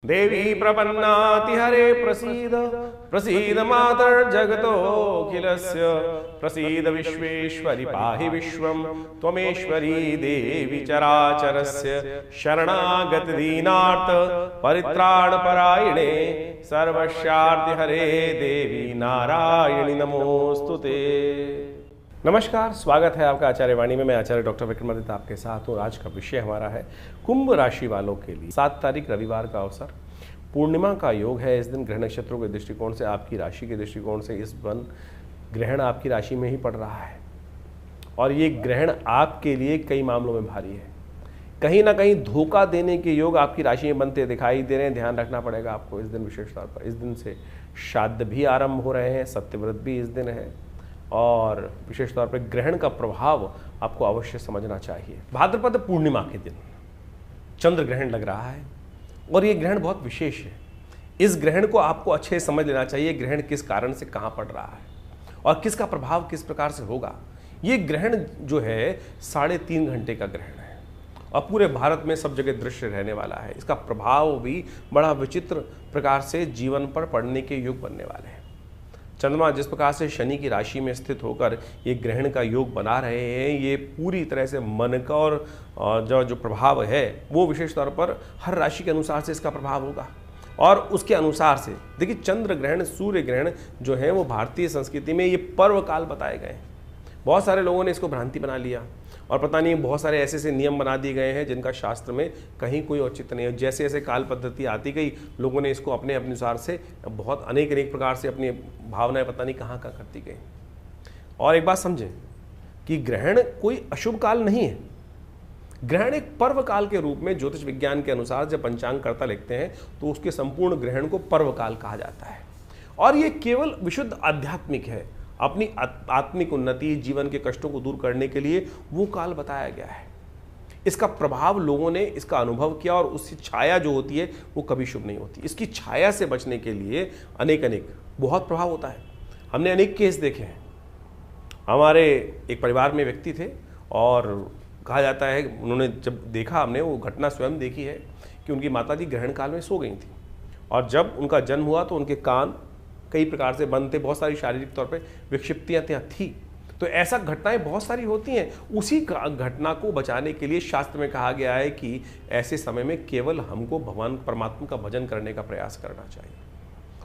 देवी प्रपन्नाति हरे प्रसीद प्रसीद मातर्जगतोऽखिलस्य प्रसीद विश्वेश्वरि पाहि विश्वं त्वमेश्वरी देवी चराचरस्य शरणागत दीनार्थ परित्राणपरायणे सर्वस्यार्ति हरे देवी नारायणी नमोस्तुते। नमस्कार, स्वागत है आपका आचार्य वाणी में। मैं आचार्य डॉक्टर विक्रमादित्य आपके साथ हूँ। आज का विषय हमारा है कुंभ राशि वालों के लिए 7 तारीख रविवार का अवसर, पूर्णिमा का योग है। इस दिन ग्रह नक्षत्रों के दृष्टिकोण से, आपकी राशि के दृष्टिकोण से इस वन ग्रहण आपकी राशि में ही पड़ रहा है और ये ग्रहण आपके लिए कई मामलों में भारी है। कहीं ना कहीं धोखा देने के योग आपकी राशि में बनते दिखाई दे रहे हैं। ध्यान रखना पड़ेगा आपको इस दिन विशेष तौर पर। इस दिन से श्राद्ध भी आरंभ हो रहे हैं, सत्यव्रत भी इस दिन है और विशेष तौर पर ग्रहण का प्रभाव आपको अवश्य समझना चाहिए। भाद्रपद पूर्णिमा के दिन चंद्र ग्रहण लग रहा है और ये ग्रहण बहुत विशेष है। इस ग्रहण को आपको अच्छे समझ लेना चाहिए। ग्रहण किस कारण से कहाँ पड़ रहा है और किसका प्रभाव किस प्रकार से होगा। ये ग्रहण जो है 3.5 घंटे का ग्रहण है और पूरे भारत में सब जगह दृश्य रहने वाला है। इसका प्रभाव भी बड़ा विचित्र प्रकार से जीवन पर पड़ने के योग बनने वाले हैं। चंद्रमा जिस प्रकार से शनि की राशि में स्थित होकर ये ग्रहण का योग बना रहे हैं, ये पूरी तरह से मन का और जो प्रभाव है वो विशेष तौर पर हर राशि के अनुसार से इसका प्रभाव होगा। और उसके अनुसार से देखिए, चंद्र ग्रहण, सूर्य ग्रहण जो है वो भारतीय संस्कृति में ये पर्व काल बताए गए हैं। बहुत सारे लोगों ने इसको भ्रांति बना लिया और पता नहीं बहुत सारे ऐसे ऐसे नियम बना दिए गए हैं जिनका शास्त्र में कहीं कोई औचित्य नहीं है। जैसे जैसे काल पद्धति आती गई, लोगों ने इसको अपने अनुसार से बहुत अनेक प्रकार से अपनी भावनाएं पता नहीं कहाँ कहाँ करती गई। और एक बात समझें कि ग्रहण कोई अशुभ काल नहीं है। ग्रहण एक पर्व काल के रूप में ज्योतिष विज्ञान के अनुसार जब पंचांगकर्ता लिखते हैं तो उसके संपूर्ण ग्रहण को पर्व काल कहा जाता है और ये केवल विशुद्ध आध्यात्मिक है। अपनी आत्मिक उन्नति, जीवन के कष्टों को दूर करने के लिए वो काल बताया गया है। इसका प्रभाव लोगों ने इसका अनुभव किया और उसकी छाया जो होती है वो कभी शुभ नहीं होती। इसकी छाया से बचने के लिए अनेक बहुत प्रभाव होता है। हमने अनेक केस देखे हैं। हमारे एक परिवार में व्यक्ति थे और कहा जाता है, उन्होंने जब देखा, हमने वो घटना स्वयं देखी है कि उनकी माताजी ग्रहण काल में सो गई थी और जब उनका जन्म हुआ तो उनके कान कई प्रकार से बंद थे, बहुत सारी शारीरिक तौर पे विक्षिप्तियाँ थी। तो ऐसा घटनाएं बहुत सारी होती हैं। उसी घटना को बचाने के लिए शास्त्र में कहा गया है कि ऐसे समय में केवल हमको भगवान परमात्मा का भजन करने का प्रयास करना चाहिए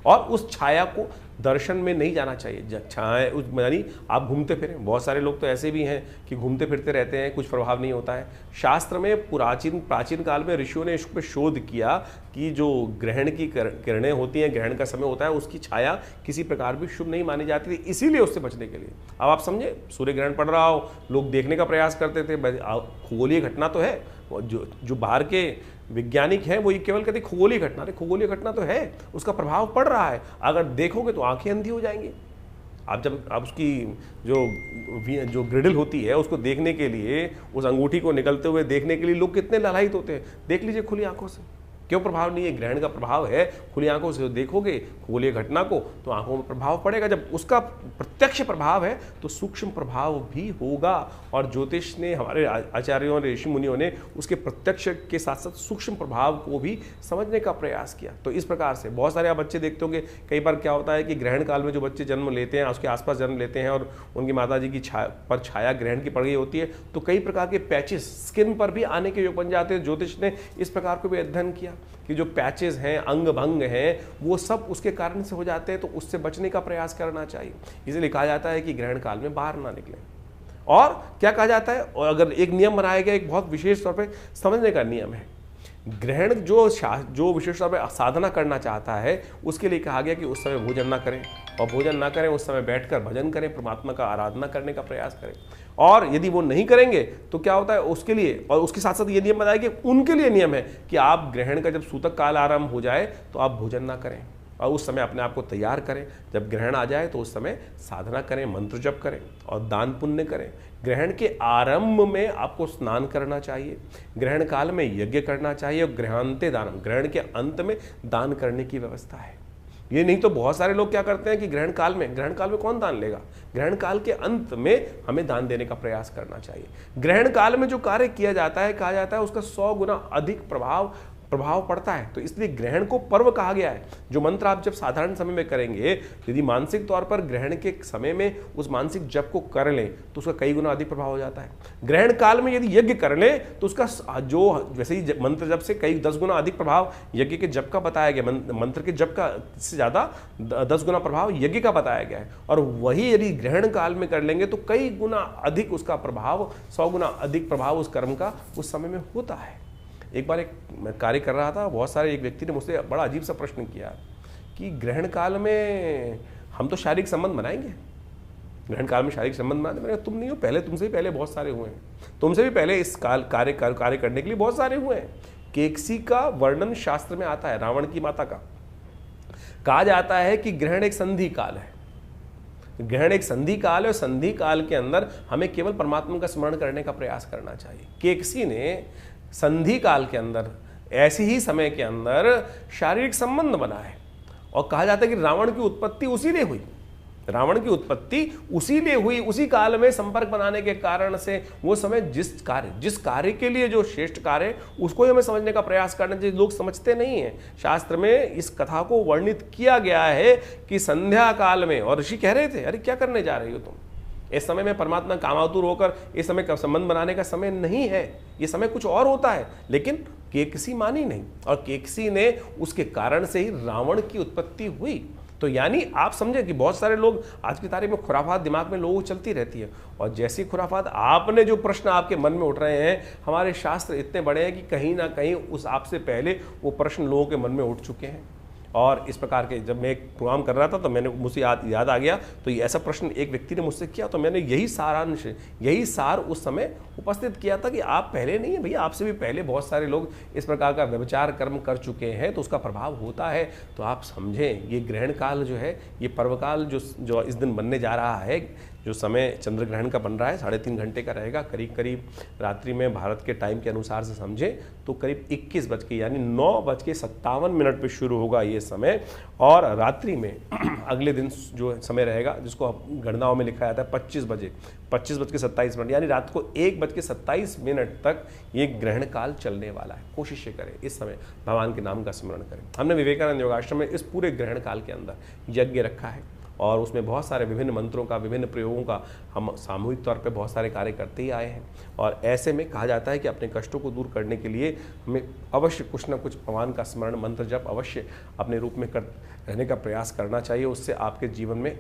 और उस छाया को दर्शन में नहीं जाना चाहिए। छाया उस यानी आप घूमते फिरें। बहुत सारे लोग तो ऐसे भी हैं कि घूमते फिरते रहते हैं, कुछ प्रभाव नहीं होता है। शास्त्र में प्राचीन काल में ऋषियों ने इस पर शोध किया कि जो ग्रहण की किरणें होती हैं, ग्रहण का समय होता है, उसकी छाया किसी प्रकार भी शुभ नहीं मानी जाती थी, इसीलिए उससे बचने के लिए। अब आप समझे, सूर्य ग्रहण पड़ रहा हो, लोग देखने का प्रयास करते थे। खगोलीय घटना तो है, जो बाहर के वैज्ञानिक हैं वो ये केवल कहते खगोलीय घटना तो है, उसका प्रभाव पड़ रहा है। अगर देखोगे तो आंखें अंधी हो जाएंगी। आप उसकी जो ग्रिडल होती है उसको देखने के लिए, उस अंगूठी को निकलते हुए देखने के लिए लोग कितने लालायित होते हैं। देख लीजिए खुली आंखों से, क्यों प्रभाव नहीं है। ग्रहण का प्रभाव है। खुली आंखों से देखोगे खगोलीय घटना को तो आंखों में प्रभाव पड़ेगा। जब उसका प्रत्यक्ष प्रभाव है तो सूक्ष्म प्रभाव भी होगा और ज्योतिष ने, हमारे आचार्यों ने, ऋषि मुनियों ने उसके प्रत्यक्ष के साथ साथ सूक्ष्म प्रभाव को भी समझने का प्रयास किया। तो इस प्रकार से बहुत सारे आप बच्चे देखते होंगे, कई बार क्या होता है कि ग्रहण काल में जो बच्चे जन्म लेते हैं, उसके आसपास जन्म लेते हैं और उनकी माताजी की छाया ग्रहण की पड़ गई होती है तो कई प्रकार के पैचेस स्किन पर भी आने के योग बन जाते हैं। ज्योतिष ने इस प्रकार को भी अध्ययन किया कि जो पैचेस हैं, अंग भंग हैं, वो सब उसके कारण से हो जाते हैं, तो उससे बचने का प्रयास करना चाहिए। इसलिए कहा जाता है कि ग्रहण काल में बाहर ना निकलें। और क्या कहा जाता है, और अगर एक नियम बनाया गया, एक बहुत विशेष तौर पे समझने का नियम है। ग्रहण जो विशेष तौर पर साधना करना चाहता है उसके लिए कहा गया कि उस समय भोजन ना करें और भोजन ना करें उस समय बैठकर भजन करें, परमात्मा का आराधना करने का प्रयास करें। और यदि वो नहीं करेंगे तो क्या होता है उसके लिए, और उसके साथ साथ ये नियम बताया कि उनके लिए नियम है कि आप ग्रहण का जब सूतक काल आरंभ हो जाए तो आप भोजन ना करें और उस समय अपने आप को तैयार करें। जब ग्रहण आ जाए तो उस समय साधना करें, मंत्र जप करें और दान पुण्य करें। ग्रहण के आरंभ में आपको स्नान करना चाहिए, ग्रहण काल में यज्ञ करना चाहिए और ग्रहांते दानम, ग्रहण के अंत में दान करने की व्यवस्था है। ये नहीं तो बहुत सारे लोग क्या करते हैं कि ग्रहण काल में कौन दान लेगा। ग्रहण काल के अंत में हमें दान देने का प्रयास करना चाहिए। ग्रहण काल में जो कार्य किया जाता है, कहा जाता है उसका 100 गुना अधिक प्रभाव प्रभाव पड़ता है। तो इसलिए ग्रहण को पर्व कहा गया है। जो मंत्र आप जब साधारण समय में करेंगे, यदि मानसिक तौर पर ग्रहण के समय में उस मानसिक जप को कर लें तो उसका कई गुना अधिक प्रभाव हो जाता है। ग्रहण काल में यदि यज्ञ कर लें तो उसका जो वैसे ही मंत्र जप से कई 10 गुना अधिक प्रभाव यज्ञ के जप का बताया गया, मंत्र के जप का से ज्यादा 10 गुना प्रभाव यज्ञ का बताया गया है। और वही यदि ग्रहण काल में कर लेंगे तो कई गुना अधिक उसका प्रभाव, 100 गुना अधिक प्रभाव उस कर्म का उस समय में होता है। एक बार एक कार्य कर रहा था, बहुत सारे एक व्यक्ति ने मुझसे बड़ा अजीब सा प्रश्न किया कि ग्रहण काल में हम तो शारीरिक संबंध बनाएंगे, ग्रहण काल में शारीरिक संबंध बनाते। मैंने कहा तुम नहीं हो, पहले तुमसे भी पहले बहुत सारे हुए हैं, तुमसे भी पहले इस काल कार्य करने के लिए बहुत सारे हुए हैं। केकसी का वर्णन शास्त्र में आता है, रावण की माता का। कहा जाता है कि ग्रहण एक संधि काल है, ग्रहण एक संधि काल है और संधि काल के अंदर हमें केवल परमात्मा का स्मरण करने का प्रयास करना चाहिए। केकसी ने संधि काल के अंदर ऐसे ही समय के अंदर शारीरिक संबंध बनाए और कहा जाता है कि रावण की उत्पत्ति उसी ने हुई, रावण की उत्पत्ति उसी ने हुई, उसी काल में संपर्क बनाने के कारण से वो समय जिस कार्य के लिए जो श्रेष्ठ कार्य है उसको ही हमें समझने का प्रयास करना चाहिए। लोग समझते नहीं हैं। शास्त्र में इस कथा को वर्णित किया गया है कि संध्या काल में, और ऋषि कह रहे थे अरे क्या करने जा रही हो तुम, इस समय में परमात्मा कामातुर होकर इस समय का संबंध बनाने का समय नहीं है, ये समय कुछ और होता है। लेकिन केकसी मानी नहीं और केकसी ने उसके कारण से ही रावण की उत्पत्ति हुई। तो यानी आप समझे कि बहुत सारे लोग आज की तारीख में खुराफात दिमाग में लोगों को चलती रहती है, और जैसी खुराफात आपने जो प्रश्न आपके मन में उठ रहे हैं, हमारे शास्त्र इतने बड़े हैं कि कहीं ना कहीं उस आपसे पहले वो प्रश्न लोगों के मन में उठ चुके हैं। और इस प्रकार के जब मैं एक प्रोग्राम कर रहा था तो मैंने मुझे याद आ गया, तो ये ऐसा प्रश्न एक व्यक्ति ने मुझसे किया, तो मैंने यही सार उस समय उपस्थित किया था कि आप पहले नहीं है भैया, आपसे भी पहले बहुत सारे लोग इस प्रकार का व्यभिचार कर्म कर चुके हैं, तो उसका प्रभाव होता है। तो आप समझें ये ग्रहण काल जो है, ये पर्वकाल जो इस दिन बनने जा रहा है, जो समय चंद्र ग्रहण का बन रहा है 3.5 घंटे का रहेगा, करीब करीब रात्रि में भारत के टाइम के अनुसार से समझें तो करीब 21 बज के यानी 9:57 पे शुरू होगा ये समय, और रात्रि में अगले दिन जो समय रहेगा जिसको गणनाओं में लिखा जाता है 25:27 यानी रात को 1:27 तक ये ग्रहण काल चलने वाला है। कोशिश करें इस समय भगवान के नाम का स्मरण करें। हमने विवेकानंद योगाश्रम में इस पूरे ग्रहण काल के अंदर यज्ञ रखा है और उसमें बहुत सारे विभिन्न मंत्रों का, विभिन्न प्रयोगों का हम सामूहिक तौर पे बहुत सारे कार्य करते ही आए हैं। और ऐसे में कहा जाता है कि अपने कष्टों को दूर करने के लिए हमें अवश्य कुछ ना कुछ भगवान का स्मरण मंत्र जप अवश्य अपने रूप में रहने का प्रयास करना चाहिए। उससे आपके जीवन में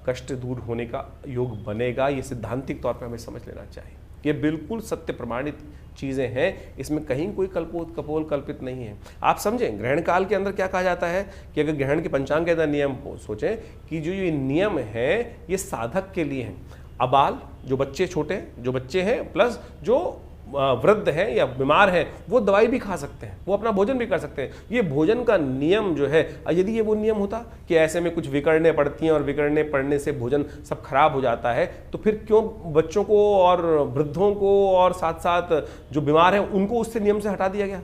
कष्ट दूर होने का योग बनेगा। ये सिद्धांतिक तौर पर हमें समझ लेना चाहिए। ये बिल्कुल सत्य प्रमाणित चीज़ें हैं, इसमें कहीं कोई कपोल कल्पित नहीं है। आप समझें ग्रहण काल के अंदर क्या कहा जाता है कि अगर ग्रहण के पंचांग के अंदर नियम सोचें कि जो ये नियम है ये साधक के लिए हैं। अबाल जो बच्चे छोटे जो बच्चे हैं प्लस जो वृद्ध हैं या बीमार हैं वो दवाई भी खा सकते हैं, वो अपना भोजन भी कर सकते हैं। ये भोजन का नियम जो है, यदि ये वो नियम होता कि ऐसे में कुछ विकड़ने पड़ती हैं और विकड़ने पड़ने से भोजन सब खराब हो जाता है, तो फिर क्यों बच्चों को और वृद्धों को और साथ साथ जो बीमार हैं उनको उससे नियम से हटा दिया गया?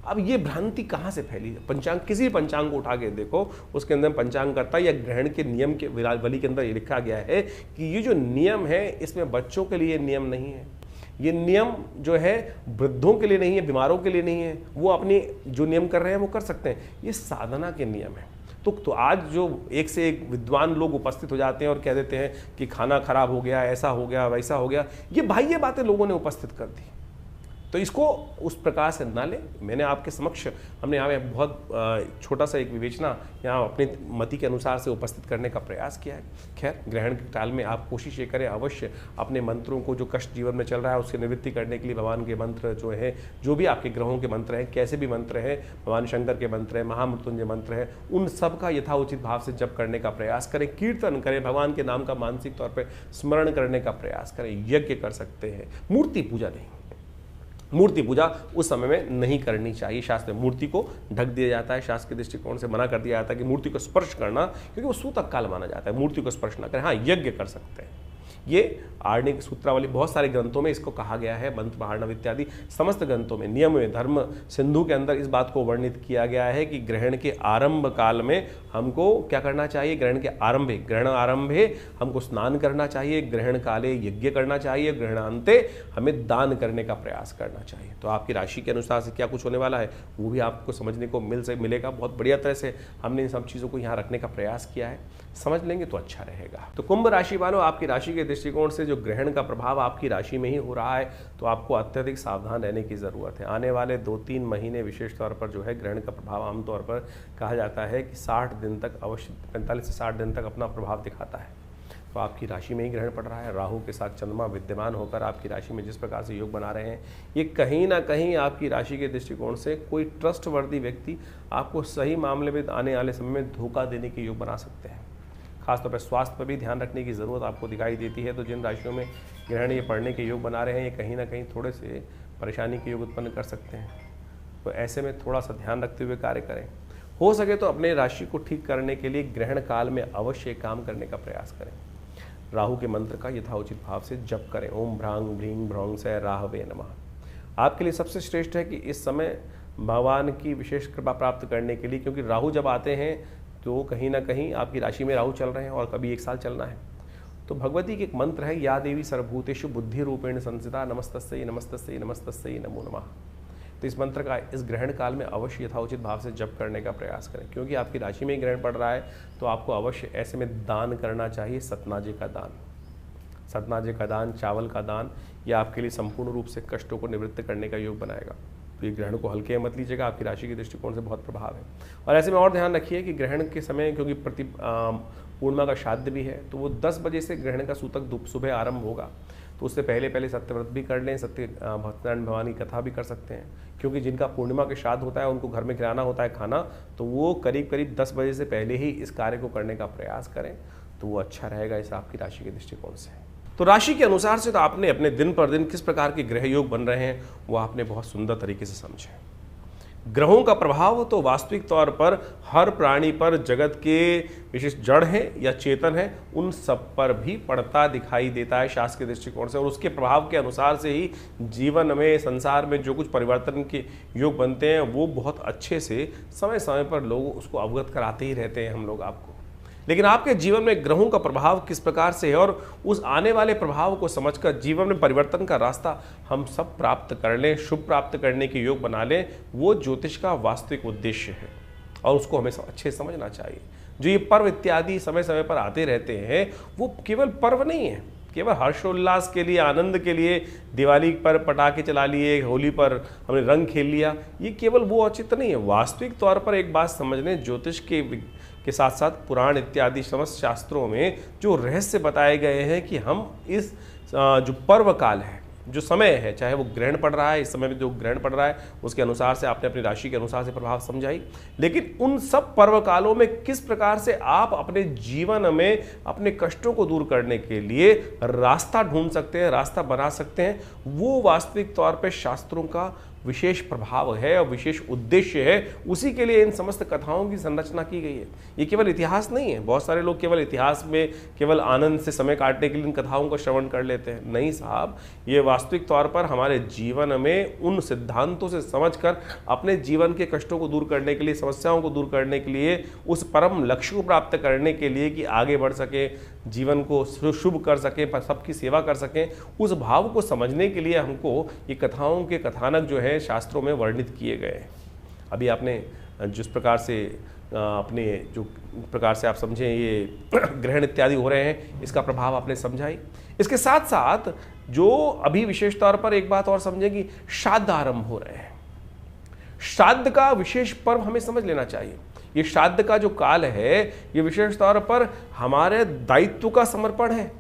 अब ये भ्रांति कहाँ से फैली है? पंचांग, किसी पंचांग को उठा के देखो, उसके अंदर पंचांग करता या ग्रहण के नियम के वली के अंदर ये लिखा गया है कि ये जो नियम है इसमें बच्चों के लिए नियम नहीं है, ये नियम जो है वृद्धों के लिए नहीं है, बीमारों के लिए नहीं है। वो अपनी जो नियम कर रहे हैं वो कर सकते हैं, ये साधना के नियम है। तो आज जो एक से एक विद्वान लोग उपस्थित हो जाते हैं और कह देते हैं कि खाना खराब हो गया, ऐसा हो गया, वैसा हो गया, ये बाह्य बातें लोगों ने उपस्थित कर दी। तो इसको उस प्रकार से ना ले। मैंने आपके समक्ष हमने यहाँ में बहुत छोटा सा एक विवेचना यहाँ अपनी मति के अनुसार से उपस्थित करने का प्रयास किया है। खैर ग्रहण के काल में आप कोशिश ये करें अवश्य अपने मंत्रों को, जो कष्ट जीवन में चल रहा है उसकी निवृत्ति करने के लिए भगवान के मंत्र जो है, जो भी आपके ग्रहों के मंत्र हैं, कैसे भी मंत्र हैं, भगवान शंकर के मंत्र हैं, महामृत्युंजय मंत्र है, उन सब का यथाउचित भाव से जप करने का प्रयास करें, कीर्तन करें, भगवान के नाम का मानसिक तौर पर स्मरण करने का प्रयास करें। यज्ञ कर सकते हैं, मूर्ति पूजा नहीं। मूर्ति पूजा उस समय में नहीं करनी चाहिए। शास्त्र में मूर्ति को ढक दिया जाता है, शास्त्र के दृष्टिकोण से मना कर दिया जाता है कि मूर्ति को स्पर्श करना, क्योंकि वो सूतक काल माना जाता है। मूर्ति को स्पर्श ना करें। हाँ, यज्ञ कर सकते हैं, ये आर्णिक सूत्रावली बहुत सारे ग्रंथों में इसको कहा गया है, मंत्र महार्णव इत्यादि समस्त ग्रंथों में, नियम में, धर्म सिंधु के अंदर इस बात को वर्णित किया गया है कि ग्रहण के आरंभ काल में हमको क्या करना चाहिए। ग्रहण आरंभे हमको स्नान करना चाहिए, ग्रहण काले यज्ञ करना चाहिए, ग्रहणांते हमें दान करने का प्रयास करना चाहिए। तो आपकी राशि के अनुसार से क्या कुछ होने वाला है वो भी आपको समझने को मिलेगा। बहुत बढ़िया तरह से हमने इन सब चीज़ों को यहाँ रखने का प्रयास किया है, समझ लेंगे तो अच्छा रहेगा। तो कुंभ राशि वालों, आपकी राशि के दृष्टिकोण से जो ग्रहण का प्रभाव आपकी राशि में ही हो रहा है, तो आपको अत्यधिक सावधान रहने की ज़रूरत है। आने वाले 2-3 महीने विशेष तौर पर जो है ग्रहण का प्रभाव आमतौर पर कहा जाता है कि 60 दिन तक अवश्य, 45 से 60 दिन तक अपना प्रभाव दिखाता है। तो आपकी राशि में ही ग्रहण पड़ रहा है, राहु के साथ चंद्रमा विद्यमान होकर आपकी राशि में जिस प्रकार से योग बना रहे हैं, ये कहीं ना कहीं आपकी राशि के दृष्टिकोण से कोई ट्रस्टवर्दी व्यक्ति आपको सही मामले में आने वाले समय में धोखा देने के योग बना सकते हैं। खासतौर पर स्वास्थ्य पर भी ध्यान रखने की ज़रूरत आपको दिखाई देती है। तो जिन राशियों में ग्रहण ये पढ़ने के योग बना रहे हैं, ये कहीं ना कहीं थोड़े से परेशानी के योग उत्पन्न कर सकते हैं। तो ऐसे में थोड़ा सा ध्यान रखते हुए कार्य करें। हो सके तो अपने राशि को ठीक करने के लिए ग्रहण काल में अवश्य काम करने का प्रयास करें। राहु के मंत्र का यथाउचित भाव से जप करें। ओम भ्रांग भ्रीं भ्रौं से राहवे नमः। आपके लिए सबसे श्रेष्ठ है कि इस समय भगवान की विशेष कृपा प्राप्त करने के लिए, क्योंकि राहु जब आते हैं तो कहीं ना कहीं आपकी राशि में राहु चल रहे हैं और कभी 1 साल चलना है। तो भगवती के एक मंत्र है, या देवी सर्वभूतेषु बुद्धि रूपेण संस्थिता नमस्तस्यै नमस्तस्यै नमस्तस्यै नमो नमः। तो इस मंत्र का इस ग्रहण काल में अवश्य यथाउचित भाव से जप करने का प्रयास करें, क्योंकि आपकी राशि में ही ग्रहण पड़ रहा है। तो आपको अवश्य ऐसे में दान करना चाहिए, सतनाजे का दान। सतनाजे का दान, चावल का दान, यह आपके लिए संपूर्ण रूप से कष्टों को निवृत्त करने का योग बनाएगा। तो ये ग्रहण को हल्के मत लीजिएगा, आपकी राशि के दृष्टिकोण से बहुत प्रभाव है। और ऐसे में और ध्यान रखिए कि ग्रहण के समय, क्योंकि पूर्णिमा का श्राद्ध भी है, तो वो 10 बजे से ग्रहण का सूतक सुबह आरंभ होगा। तो उससे पहले सत्यव्रत भी कर लें, भक्तनारायण भगवान की कथा भी कर सकते हैं, क्योंकि जिनका पूर्णिमा के श्राद्ध होता है उनको घर में खिलाना होता है खाना, तो वो करीब 10 बजे से पहले ही इस कार्य को करने का प्रयास करें, तो वो अच्छा रहेगा इस आपकी राशि के दृष्टिकोण से। तो राशि के अनुसार से तो आपने अपने दिन पर दिन किस प्रकार के ग्रह योग बन रहे हैं वो आपने बहुत सुंदर तरीके से समझे। ग्रहों का प्रभाव तो वास्तविक तौर पर हर प्राणी पर, जगत के विशेष जड़ हैं या चेतन हैं, उन सब पर भी पड़ता दिखाई देता है शास्त्र के दृष्टिकोण से। और उसके प्रभाव के अनुसार से ही जीवन में, संसार में जो कुछ परिवर्तन के योग बनते हैं वो बहुत अच्छे से समय समय पर लोग उसको अवगत कराते ही रहते हैं हम लोग आपको। लेकिन आपके जीवन में ग्रहों का प्रभाव किस प्रकार से है और उस आने वाले प्रभाव को समझकर जीवन में परिवर्तन का रास्ता हम सब प्राप्त कर लें, शुभ प्राप्त करने के योग बना लें, वो ज्योतिष का वास्तविक उद्देश्य है और उसको हमें अच्छे समझना चाहिए। जो ये पर्व इत्यादि समय समय पर आते रहते हैं वो केवल पर्व नहीं है, केवल हर्षोल्लास के लिए, आनंद के लिए, दिवाली पर पटाखे चला लिए, होली पर हमने रंग खेल लिया, ये केवल वो औचित्य नहीं है। वास्तविक तौर पर एक बात समझ लें, ज्योतिष के साथ साथ पुराण इत्यादि समस्त शास्त्रों में जो रहस्य बताए गए हैं कि हम इस जो पर्व काल है, जो समय है, चाहे वो ग्रहण पड़ रहा है, इस समय में जो ग्रहण पड़ रहा है उसके अनुसार से आपने अपनी राशि के अनुसार से प्रभाव समझाई, लेकिन उन सब पर्व कालों में किस प्रकार से आप अपने जीवन में अपने कष्टों को दूर करने के लिए रास्ता ढूंढ सकते हैं, रास्ता बना सकते हैं, वो वास्तविक तौर पे शास्त्रों का विशेष प्रभाव है और विशेष उद्देश्य है। उसी के लिए इन समस्त कथाओं की संरचना की गई है। ये केवल इतिहास नहीं है। बहुत सारे लोग केवल इतिहास में केवल आनंद से समय काटने के लिए इन कथाओं का श्रवण कर लेते हैं। नहीं साहब, ये वास्तविक तौर पर हमारे जीवन में उन सिद्धांतों से समझकर अपने जीवन के कष्टों को दूर करने के लिए, समस्याओं को दूर करने के लिए, उस परम लक्ष्य को प्राप्त करने के लिए कि आगे बढ़ सके, जीवन को शुभ कर सके, सबकी सेवा कर सकें, उस भाव को समझने के लिए हमको ये कथाओं के कथानक जो है शास्त्रों में वर्णित किए गए। अभी आपने जिस प्रकार से अपने जो प्रकार से आप समझें ये ग्रहण इत्यादि हो रहे हैं, इसका प्रभाव आपने समझाई। इसके साथ साथ जो अभी विशेष तौर पर एक बात और समझें कि श्राद्ध आरंभ हो रहे हैं। श्राद्ध का विशेष पर्व हमें समझ लेना चाहिए। ये श्राद्ध का जो काल है ये विशेष तौर पर हमारे दायित्व का समर्पण है,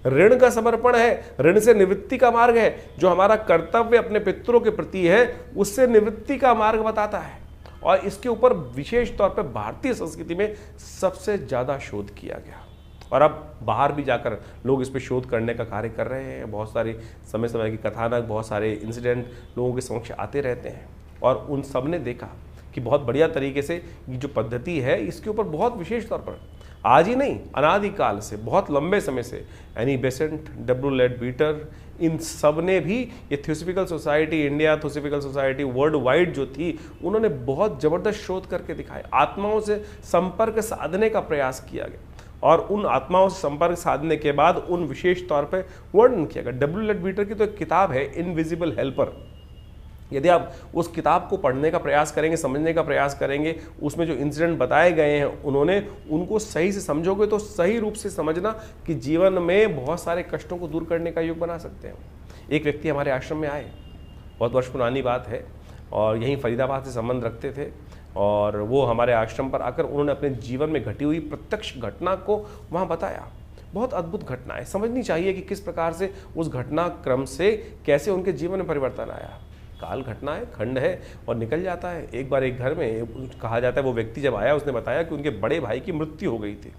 ऋण का समर्पण है, ऋण से निवृत्ति का मार्ग है। जो हमारा कर्तव्य अपने पितरों के प्रति है उससे निवृत्ति का मार्ग बताता है। और इसके ऊपर विशेष तौर पर भारतीय संस्कृति में सबसे ज्यादा शोध किया गया और अब बाहर भी जाकर लोग इस पर शोध करने का कार्य कर रहे हैं। बहुत सारे समय समय की कथानक, बहुत सारे इंसिडेंट लोगों के समक्ष आते रहते हैं और उन सब ने देखा कि बहुत बढ़िया तरीके से ये जो पद्धति है इसके ऊपर बहुत विशेष तौर पर आज ही नहीं, अनादिकाल से, बहुत लंबे समय से एनी बेसेंट, डब्ल्यू लेडबीटर, इन सब ने भी ये theosophical society, India theosophical society world wide जो थी, उन्होंने बहुत जबरदस्त शोध करके दिखाए। आत्माओं से संपर्क साधने का प्रयास किया गया और उन आत्माओं से संपर्क साधने के बाद उन विशेष तौर पर वर्णन किया गया। डब्ल्यू लेडबीटर की तो एक किताब है इनविजिबल हेल्पर। यदि आप उस किताब को पढ़ने का प्रयास करेंगे, समझने का प्रयास करेंगे, उसमें जो इंसिडेंट बताए गए हैं उन्होंने उनको सही से समझोगे तो सही रूप से समझना कि जीवन में बहुत सारे कष्टों को दूर करने का योग बना सकते हैं। एक व्यक्ति हमारे आश्रम में आए, बहुत वर्ष पुरानी बात है, और यहीं फरीदाबाद से संबंध रखते थे, और वो हमारे आश्रम पर आकर उन्होंने अपने जीवन में घटी हुई प्रत्यक्ष घटना को वहाँ बताया। बहुत अद्भुत घटना है, समझनी चाहिए कि किस प्रकार से उस घटना क्रम से कैसे उनके जीवन में परिवर्तन आया। काल घटना है, खंड है और निकल जाता है। एक बार एक घर में कहा जाता है वो व्यक्ति जब आया उसने बताया कि उनके बड़े भाई की मृत्यु हो गई थी,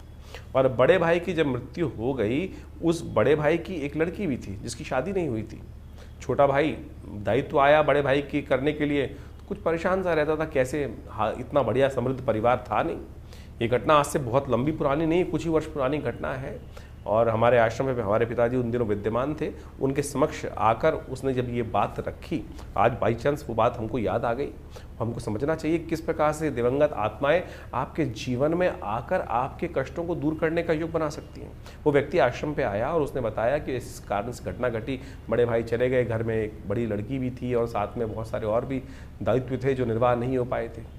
और बड़े भाई की जब मृत्यु हो गई, उस बड़े भाई की एक लड़की भी थी जिसकी शादी नहीं हुई थी। छोटा भाई दायित्व आया बड़े भाई की करने के लिए, कुछ परेशान सा रहता था, कैसे इतना बढ़िया समृद्ध परिवार था नहीं। ये घटना आज से बहुत लंबी पुरानी नहीं, कुछ ही वर्ष पुरानी घटना है। और हमारे आश्रम में हमारे पिताजी उन दिनों विद्यमान थे, उनके समक्ष आकर उसने जब ये बात रखी, आज बाई चांस वो बात हमको याद आ गई। हमको समझना चाहिए किस प्रकार से दिवंगत आत्माएं आपके जीवन में आकर आपके कष्टों को दूर करने का योग बना सकती हैं। वो व्यक्ति आश्रम पे आया और उसने बताया कि इस कारण से घटना घटी, बड़े भाई चले गए, घर में एक बड़ी लड़की भी थी और साथ में बहुत सारे और भी दायित्व थे जो निर्वाह नहीं हो पाए थे।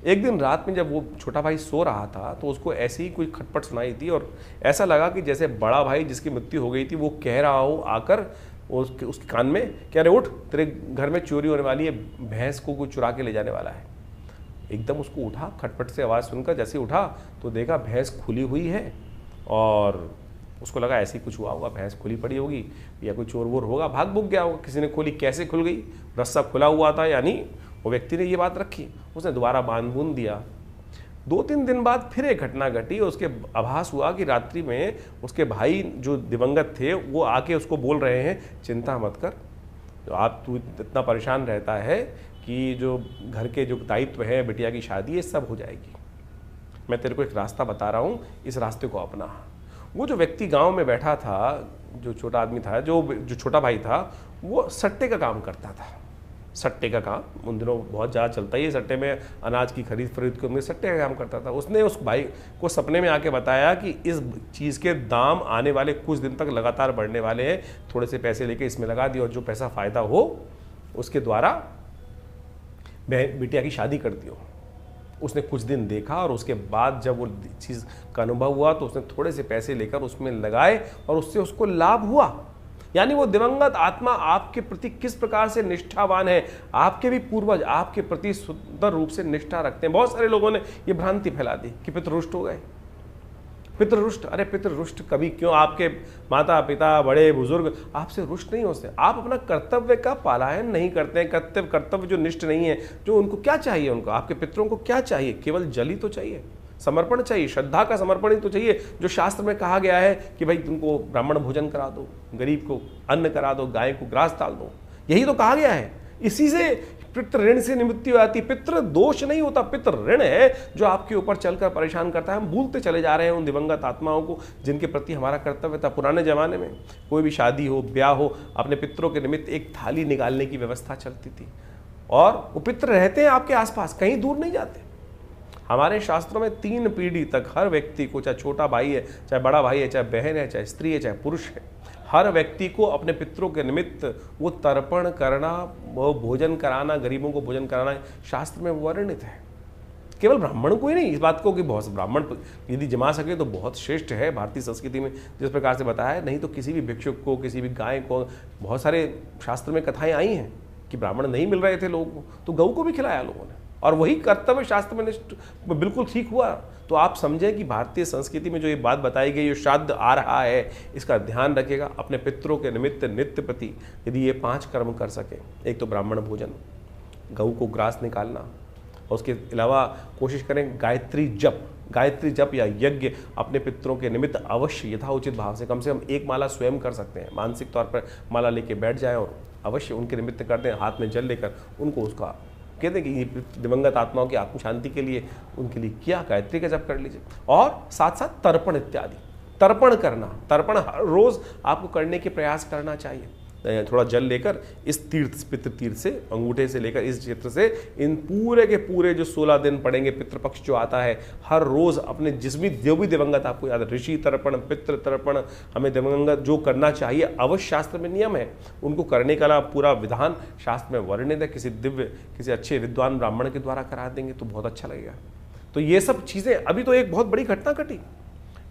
एक दिन रात में जब वो छोटा भाई सो रहा था तो उसको ऐसी ही कोई खटपट सुनाई दी, और ऐसा लगा कि जैसे बड़ा भाई जिसकी मृत्यु हो गई थी वो कह रहा हो आकर उसके कान में, कह रहे उठ, तेरे घर में चोरी होने वाली है, भैंस को कोई चुरा के ले जाने वाला है। एकदम उसको उठा, खटपट से आवाज़ सुनकर जैसे उठा तो देखा भैंस खुली हुई है, और उसको लगा ऐसे ही कुछ हुआ होगा, भैंस खुली पड़ी होगी या कोई चोर वोर होगा, भाग भूग गया होगा, किसी ने खोली। कैसे खुल गई? रस्सा खुला हुआ था, यानी वो व्यक्ति ने ये बात रखी, उसने दोबारा बांध बूंद दिया। 2-3 दिन बाद फिर एक घटना घटी, उसके आभास हुआ कि रात्रि में उसके भाई जो दिवंगत थे वो आके उसको बोल रहे हैं, चिंता मत कर, तो आप तू इतना परेशान रहता है कि जो घर के जो दायित्व है, बिटिया की शादी है, सब हो जाएगी। मैं तेरे को एक रास्ता बता रहा हूँ, इस रास्ते को अपना। वो जो व्यक्ति गाँव में बैठा था, जो छोटा आदमी था, जो छोटा भाई था, वो सट्टे का काम करता था। सट्टे का काम उन दिनों बहुत ज़्यादा चलता ही है, सट्टे में अनाज की खरीद के उनमें सट्टे का काम करता था। उसने उस भाई को सपने में आके बताया कि इस चीज़ के दाम आने वाले कुछ दिन तक लगातार बढ़ने वाले हैं, थोड़े से पैसे लेके इसमें लगा दियो और जो पैसा फ़ायदा हो उसके द्वारा बिटिया की शादी कर दियो। उसने कुछ दिन देखा और उसके बाद जब वो चीज़ का अनुभव हुआ तो उसने थोड़े से पैसे लेकर उसमें लगाए और उससे उसको लाभ हुआ। यानी वो दिवंगत आत्मा आपके प्रति किस प्रकार से निष्ठावान है, आपके भी पूर्वज आपके प्रति सुंदर रूप से निष्ठा रखते हैं। बहुत सारे लोगों ने ये भ्रांति फैला दी कि पितृ रुष्ट हो गए। पितृ रुष्ट, अरे पितृ रुष्ट कभी क्यों? आपके माता पिता बड़े बुजुर्ग आपसे रुष्ट नहीं होते। आप अपना कर्तव्य का पालन नहीं करते हैं, कर्तव्य जो निष्ठ नहीं है, जो उनको क्या चाहिए, उनको आपके पितरों को क्या चाहिए? केवल जल ही तो चाहिए, समर्पण चाहिए, श्रद्धा का समर्पण ही तो चाहिए। जो शास्त्र में कहा गया है कि भाई तुमको ब्राह्मण भोजन करा दो, गरीब को अन्न करा दो, गाय को ग्रास डाल दो, यही तो कहा गया है। इसी से पितृ ऋण से निवृत्ति आती। पितृ दोष नहीं होता, पितृ ऋण है जो आपके ऊपर चलकर परेशान करता है। हम भूलते चले जा रहे हैं उन दिवंगत आत्माओं को जिनके प्रति हमारा कर्तव्य था। पुराने जमाने में कोई भी शादी हो, ब्याह हो, अपने पितरों के निमित्त एक थाली निकालने की व्यवस्था चलती थी, और वो पितृ रहते हैं आपके आसपास, कहीं दूर नहीं जाते। हमारे शास्त्रों में 3 पीढ़ी तक हर व्यक्ति को, चाहे छोटा भाई है, चाहे बड़ा भाई है, चाहे बहन है, चाहे स्त्री है, चाहे पुरुष है, हर व्यक्ति को अपने पितरों के निमित्त वो तर्पण करना, वो भोजन कराना, गरीबों को भोजन कराना शास्त्र में वर्णित है। केवल ब्राह्मण को ही नहीं, इस बात को कि बहुत ब्राह्मण यदि जमा सके तो बहुत श्रेष्ठ है। भारतीय संस्कृति में जिस प्रकार से बताया है, नहीं तो किसी भी भिक्षुक को, किसी भी गाय को, बहुत सारे शास्त्र में कथाएं आई हैं कि ब्राह्मण नहीं मिल रहे थे लोगों को तो गऊ को भी खिलाया लोगों ने, और वही कर्तव्य शास्त्र में बिल्कुल ठीक हुआ। तो आप समझें कि भारतीय संस्कृति में जो ये बात बताई गई, जो श्राद्ध आ रहा है, इसका ध्यान रखेगा। अपने पितरों के निमित्त नित्य प्रति यदि ये 5 कर्म कर सके, एक तो ब्राह्मण भोजन, गऊ को ग्रास निकालना, और उसके अलावा कोशिश करें गायत्री जप या यज्ञ अपने पितरों के निमित्त अवश्य यथाउचित भाव से, कम से कम 1 माला स्वयं कर सकते हैं। मानसिक तौर पर माला लेके बैठ जाएं और अवश्य उनके निमित्त कर दें, हाथ में जल लेकर उनको उसका कहते हैं कि ये दिवंगत आत्माओं की आत्म शांति के लिए उनके लिए क्या गायत्री का जप कर लीजिए। और साथ साथ तर्पण इत्यादि, तर्पण करना, तर्पण हर रोज आपको करने के प्रयास करना चाहिए। थोड़ा जल लेकर इस तीर्थ, पितृ तीर्थ से, अंगूठे से लेकर इस क्षेत्र से इन पूरे के पूरे जो 16 दिन पड़ेंगे, पितृपक्ष जो आता है, हर रोज अपने जिसमें जो भी दिवंगत आपको याद है, ऋषि तर्पण, पितृ तर्पण, हमें दिवंगत जो करना चाहिए अवश्य शास्त्र में नियम है, उनको करने का पूरा विधान शास्त्र में वर्णित है। किसी अच्छे विद्वान ब्राह्मण के द्वारा करा देंगे तो बहुत अच्छा लगेगा। तो ये सब चीजें, अभी तो एक बहुत बड़ी घटना घटी,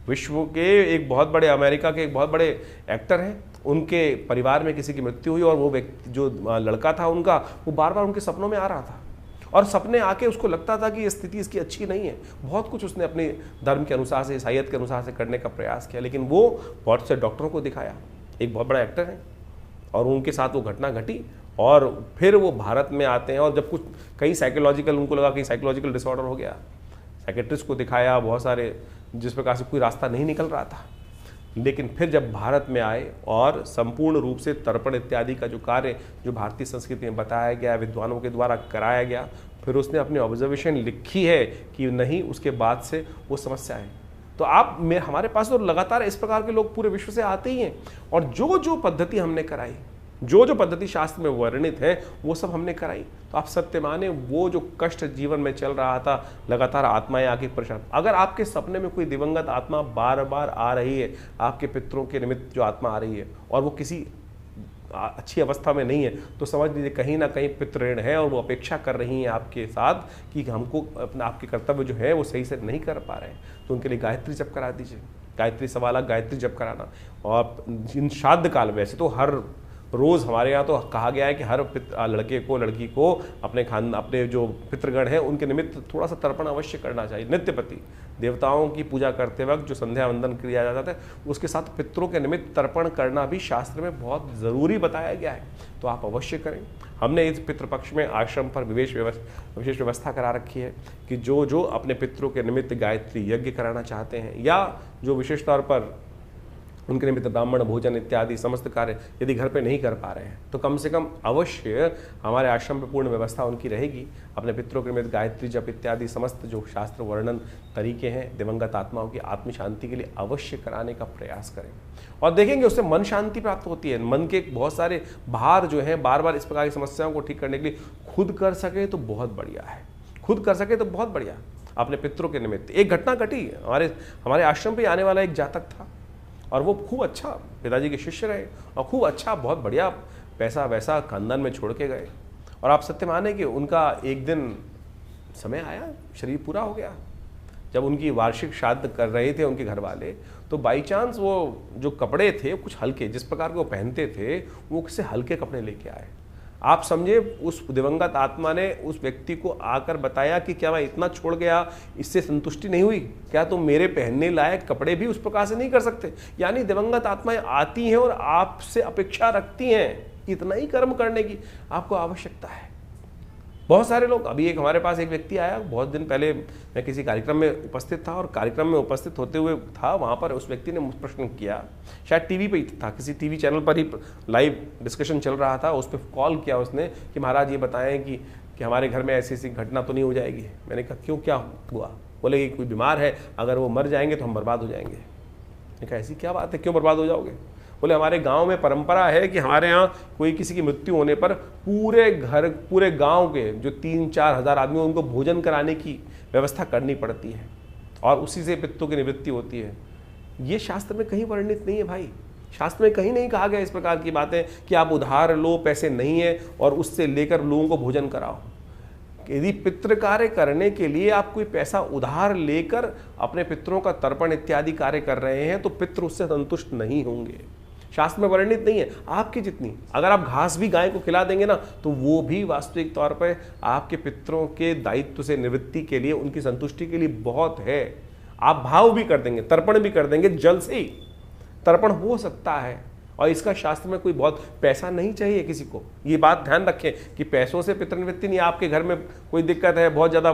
विश्व के एक बहुत बड़े, अमेरिका के एक बहुत बड़े एक्टर हैं, उनके परिवार में किसी की मृत्यु हुई और वो व्यक्ति, जो लड़का था उनका, वो बार बार उनके सपनों में आ रहा था और सपने आके उसको लगता था कि ये स्थिति इसकी अच्छी नहीं है। बहुत कुछ उसने अपने धर्म के अनुसार से, ईसाईयत के अनुसार से करने का प्रयास किया, लेकिन वो बहुत से डॉक्टरों को दिखाया, एक बहुत बड़ा एक्टर है, और उनके साथ वो घटना घटी। और फिर वो भारत में आते हैं और जब कुछ कई साइकोलॉजिकल, उनको लगा कि साइकोलॉजिकल डिसऑर्डर हो गया, साइकेट्रिस्ट को दिखाया, बहुत सारे, जिस प्रकार से कोई रास्ता नहीं निकल रहा था। लेकिन फिर जब भारत में आए और संपूर्ण रूप से तर्पण इत्यादि का जो कार्य जो भारतीय संस्कृति में बताया गया, विद्वानों के द्वारा कराया गया, फिर उसने अपनी ऑब्जर्वेशन लिखी है कि नहीं, उसके बाद से वो समस्या है। तो हमारे पास तो लगातार इस प्रकार के लोग पूरे विश्व से आते ही हैं, और जो जो पद्धति हमने कराई, जो जो पद्धति शास्त्र में वर्णित है, वो सब हमने कराई। तो आप सत्य माने, वो जो कष्ट जीवन में चल रहा था, लगातार आत्माएं आके परेशान, अगर आपके सपने में कोई दिवंगत आत्मा बार बार आ रही है, आपके पितरों के निमित्त जो आत्मा आ रही है, और वो किसी अच्छी अवस्था में नहीं है, तो समझ लीजिए कहीं ना कहीं पितृण है और वो अपेक्षा कर रही हैं आपके साथ कि हमको अपना, आपके कर्तव्य जो है वो सही से नहीं कर पा रहे हैं। तो उनके लिए गायत्री जप करा दीजिए, गायत्री सवाला गायत्री जप कराना। और इन श्राद्ध काल, वैसे तो हर रोज़ हमारे यहाँ तो कहा गया है कि हर लड़के को, लड़की को अपने जो पितृगण हैं उनके निमित्त थोड़ा सा तर्पण अवश्य करना चाहिए। नित्यपति देवताओं की पूजा करते वक्त जो संध्या वंदन किया जाता है, उसके साथ पितरों के निमित्त तर्पण करना भी शास्त्र में बहुत ज़रूरी बताया गया है, तो आप अवश्य करें। हमने इस पितृपक्ष में आश्रम पर विशेष व्यवस्था करा रखी है कि जो जो अपने पितरों के निमित्त गायत्री यज्ञ कराना चाहते हैं, या जो विशेष तौर पर उनके निमित्त ब्राह्मण भोजन इत्यादि समस्त कार्य यदि घर पे नहीं कर पा रहे हैं, तो कम से कम अवश्य हमारे आश्रम में पूर्ण व्यवस्था उनकी रहेगी। अपने पितरों के निमित्त गायत्री जप इत्यादि समस्त जो शास्त्र वर्णन तरीके हैं दिवंगत आत्माओं की आत्म शांति के लिए अवश्य कराने का प्रयास करें, और देखेंगे उससे मन शांति प्राप्त होती है। मन के बहुत सारे भार जो हैं, बार बार इस प्रकार की समस्याओं को ठीक करने के लिए खुद कर सके तो बहुत बढ़िया है, खुद कर सके तो बहुत बढ़िया। अपने पितरों के निमित्त एक घटना घटी, हमारे आश्रम पर आने वाला एक जातक था, और वो खूब अच्छा पिताजी के शिष्य रहे, और खूब अच्छा, बहुत बढ़िया पैसा वैसा खानदान में छोड़ के गए। और आप सत्य माने कि उनका एक दिन समय आया, शरीर पूरा हो गया, जब उनकी वार्षिक श्राद्ध कर रहे थे उनके घर वाले, तो बाई चांस वो जो कपड़े थे कुछ हल्के, जिस प्रकार के वो पहनते थे, वो किसी हल्के कपड़े लेके आए। आप समझे, उस दिवंगत आत्मा ने उस व्यक्ति को आकर बताया कि क्या मैं इतना छोड़ गया, इससे संतुष्टि नहीं हुई, क्या तुम मेरे पहनने लायक कपड़े भी उस प्रकार से नहीं कर सकते? यानी दिवंगत आत्माएं आती हैं और आपसे अपेक्षा रखती हैं इतना ही कर्म करने की आपको आवश्यकता है। बहुत सारे लोग, अभी एक हमारे पास एक व्यक्ति आया, बहुत दिन पहले मैं किसी कार्यक्रम में उपस्थित था, और कार्यक्रम में उपस्थित होते हुए था, वहाँ पर उस व्यक्ति ने मुझ प्रश्न किया, शायद टीवी पे ही था, किसी टीवी चैनल पर ही लाइव डिस्कशन चल रहा था, उस पर कॉल किया उसने कि महाराज ये बताएं कि हमारे घर में ऐसी ऐसी घटना तो नहीं हो जाएगी। मैंने कहा क्यों, क्या हुआ? बोले कि कोई बीमार है, अगर वो मर जाएंगे तो हम बर्बाद हो जाएंगे। मैंने कहा ऐसी क्या बात है, क्यों बर्बाद हो जाओगे? बोले हमारे गांव में परंपरा है कि हमारे यहाँ कोई किसी की मृत्यु होने पर पूरे गांव के जो 3-4 हज़ार आदमी उनको भोजन कराने की व्यवस्था करनी पड़ती है, और उसी से पितरों की निवृत्ति होती है। ये शास्त्र में कहीं वर्णित नहीं है भाई, शास्त्र में कहीं नहीं कहा गया इस प्रकार की बातें कि आप उधार लो, पैसे नहीं है, और उससे लेकर लोगों को भोजन कराओ। यदि पितृ कार्य करने के लिए आप कोई पैसा उधार लेकर अपने पितरों का तर्पण इत्यादि कार्य कर रहे हैं, तो पितृ उससे संतुष्ट नहीं होंगे। शास्त्र में वर्णित नहीं है। आपकी जितनी, अगर आप घास भी गाय को खिला देंगे ना, तो वो भी वास्तविक तौर पर आपके पितरों के दायित्व से निवृत्ति के लिए, उनकी संतुष्टि के लिए बहुत है। आप भाव भी कर देंगे, तर्पण भी कर देंगे, जल से ही तर्पण हो सकता है। और इसका शास्त्र में कोई बहुत पैसा नहीं चाहिए किसी को। ये बात ध्यान रखें कि पैसों से पितृनिवृत्ति नहीं। आपके घर में कोई दिक्कत है, बहुत ज़्यादा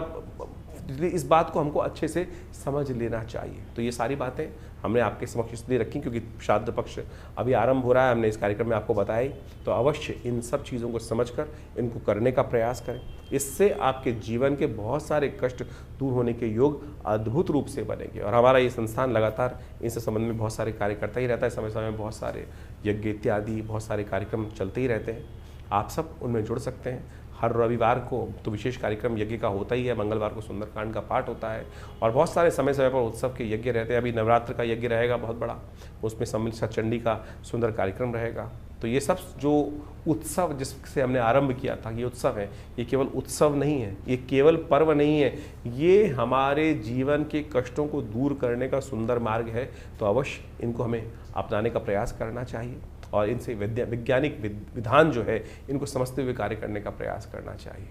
इसलिए इस बात को हमको अच्छे से समझ लेना चाहिए। तो ये सारी बातें हमने आपके समक्ष इसलिए रखी क्योंकि श्राद्ध पक्ष अभी आरंभ हो रहा है, हमने इस कार्यक्रम में आपको बताया ही। तो अवश्य इन सब चीज़ों को समझकर इनको करने का प्रयास करें। इससे आपके जीवन के बहुत सारे कष्ट दूर होने के योग अद्भुत रूप से बनेंगे। और हमारा ये संस्थान लगातार इनसे संबंध में बहुत सारे कार्य करता ही रहता है। समय समय में बहुत सारे यज्ञ इत्यादि बहुत सारे कार्यक्रम चलते ही रहते हैं। आप सब उनमें जुड़ सकते हैं। हर रविवार को तो विशेष कार्यक्रम यज्ञ का होता ही है, मंगलवार को सुंदरकांड का पाठ होता है और बहुत सारे समय समय पर उत्सव के यज्ञ रहते हैं। अभी नवरात्र का यज्ञ रहेगा बहुत बड़ा, उसमें सम्मिलित सचंडी का सुंदर कार्यक्रम रहेगा। तो ये सब जो उत्सव जिससे हमने आरंभ किया था, ये उत्सव है, ये केवल उत्सव नहीं है, ये केवल पर्व नहीं है, ये हमारे जीवन के कष्टों को दूर करने का सुंदर मार्ग है। तो अवश्य इनको हमें अपनाने का प्रयास करना चाहिए और इनसे वैज्ञानिक विधान जो है इनको समझते हुए कार्य करने का प्रयास करना चाहिए।